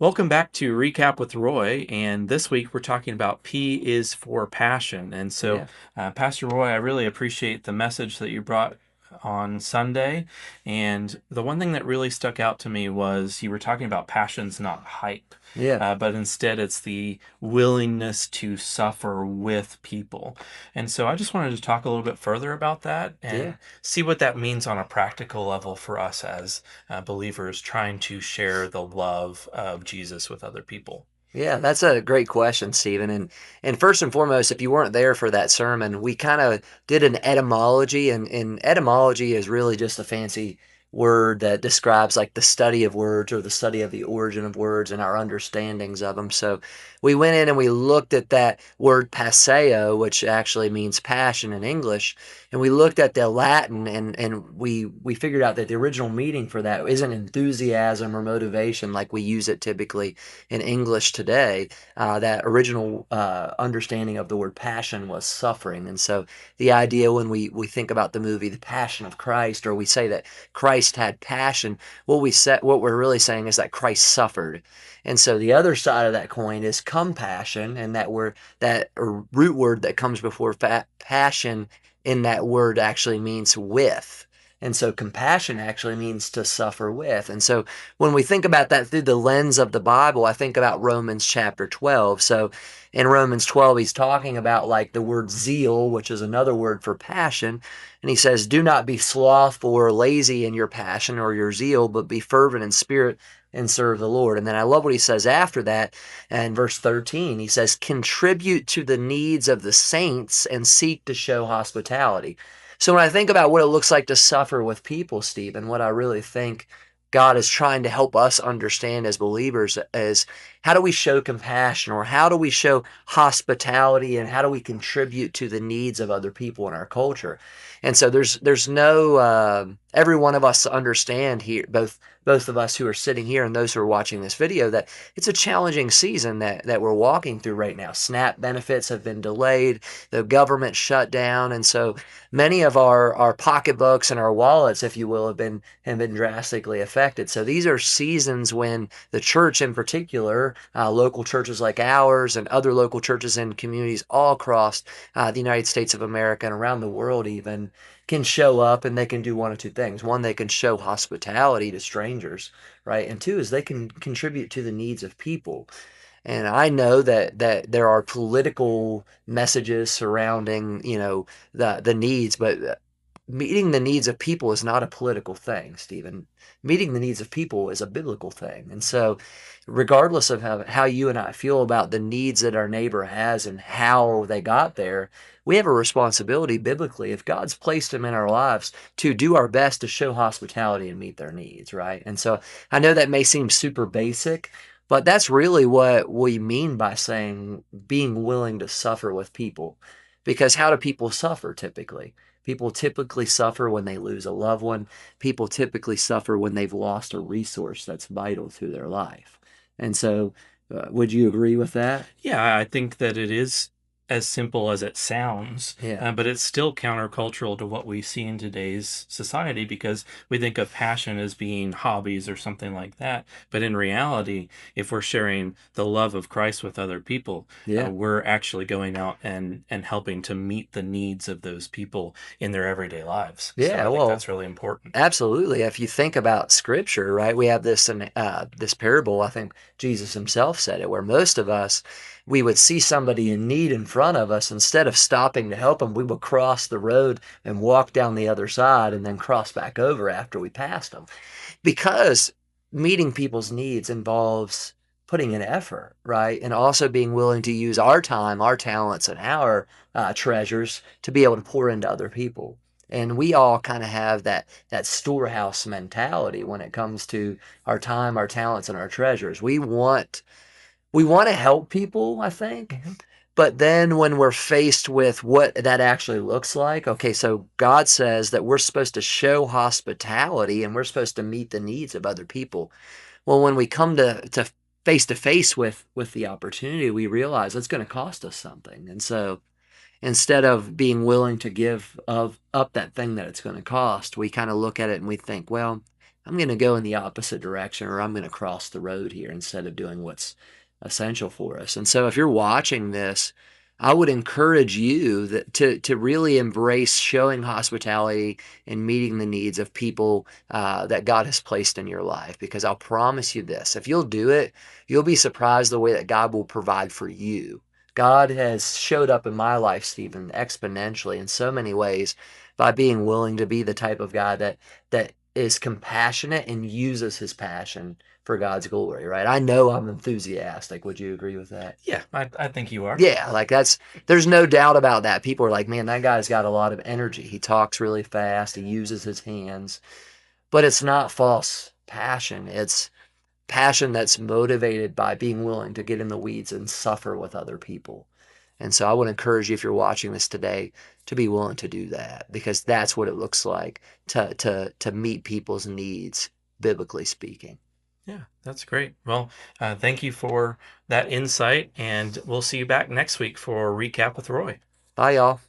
Welcome back to Recap with Roy. And this week we're talking about P is for passion. And so, Yeah. Pastor Roy, I really appreciate the message that you brought on Sunday. And the one thing that really stuck out to me was you were talking about passion's not hype, Yeah. but instead it's the willingness to suffer with people. And so I just wanted to talk a little bit further about that Yeah. and see what that means on a practical level for us as believers trying to share the love of Jesus with other people. Yeah, that's a great question, Stephen. And first and foremost, if you weren't there for that sermon, we kind of did an etymology, and etymology is really just a fancy word that describes like the study of words or the study of the origin of words and our understandings of them. So we went in and we looked at that word passeo, which actually means passion in English, and we looked at the Latin and we figured out that the original meaning for that isn't enthusiasm or motivation like we use it typically in English today. That original understanding of the word passion was suffering. And so the idea when we think about the movie The Passion of Christ, or we say that Christ had passion, what we're really saying is that Christ suffered. And so the other side of that coin is compassion, and that root word that comes before passion in that word actually means with. And so compassion actually means to suffer with. And so when we think about that through the lens of the Bible, I think about Romans chapter 12. So in Romans 12, he's talking about like the word zeal, which is another word for passion. And he says, do not be slothful or lazy in your passion or your zeal, but be fervent in spirit and serve the Lord. And then I love what he says after that in verse 13. He says, contribute to the needs of the saints and seek to show hospitality. So when I think about what it looks like to suffer with people, Stephen, what I really think God is trying to help us understand as believers is how do we show compassion, or how do we show hospitality, and how do we contribute to the needs of other people in our culture. And so there's no every one of us understand here, both of us who are sitting here and those who are watching this video, that it's a challenging season that we're walking through right now. SNAP benefits have been delayed, the government shut down, and so many of our pocketbooks and our wallets, if you will, have been drastically affected. So these are seasons when the church in particular, local churches like ours and other local churches and communities all across the United States of America and around the world even, can show up, and they can do one of two things. One, they can show hospitality to strangers, right? And two is they can contribute to the needs of people. And I know that there are political messages surrounding, the needs, but meeting the needs of people is not a political thing, Stephen. Meeting the needs of people is a biblical thing. And so, regardless of how you and I feel about the needs that our neighbor has and how they got there, we have a responsibility biblically, if God's placed them in our lives, to do our best to show hospitality and meet their needs, right? And so, I know that may seem super basic, but that's really what we mean by saying being willing to suffer with people. Because how do people suffer typically? People typically suffer when they lose a loved one. People typically suffer when they've lost a resource that's vital to their life. And so, would you agree with that? Yeah, I think that it is as simple as it sounds, Yeah. but it's still countercultural to what we see in today's society because we think of passion as being hobbies or something like that. But in reality, if we're sharing the love of Christ with other people, Yeah. we're actually going out and helping to meet the needs of those people in their everyday lives. So Yeah. I think Well, that's really important. absolutely. If you think about scripture, right, we have this parable. I think Jesus himself said it, where most of us, we would see somebody in need in front of us. Instead of stopping to help them, we would cross the road and walk down the other side and then cross back over after we passed them. Because meeting people's needs involves putting in effort, right? And also being willing to use our time, our talents, and our treasures to be able to pour into other people. And we all kind of have that storehouse mentality when it comes to our time, our talents, and our treasures. We want to help people, I think. Mhm. But then when we're faced with what that actually looks like, okay, so God says that we're supposed to show hospitality and we're supposed to meet the needs of other people. Well, when we come to face with the opportunity, we realize it's going to cost us something. And so instead of being willing to give up that thing that it's going to cost, we kind of look at it and we think, well, I'm going to go in the opposite direction, or I'm going to cross the road here instead of doing what's essential for us. And so if you're watching this, I would encourage you to really embrace showing hospitality and meeting the needs of people that God has placed in your life. Because I'll promise you this, if you'll do it, you'll be surprised the way that God will provide for you. God has showed up in my life, Stephen, exponentially in so many ways by being willing to be the type of guy that is compassionate and uses his passion for God's glory, right? I know I'm enthusiastic. Would you agree with that? Yeah, I think you are. Yeah, like there's no doubt about that. People are like, man, that guy's got a lot of energy. He talks really fast. He uses his hands, but it's not false passion. It's passion that's motivated by being willing to get in the weeds and suffer with other people. And so I would encourage you, if you're watching this today, to be willing to do that, because that's what it looks like to meet people's needs, biblically speaking. Yeah, that's great. Well, thank you for that insight, and we'll see you back next week for Recap with Roy. Bye, y'all.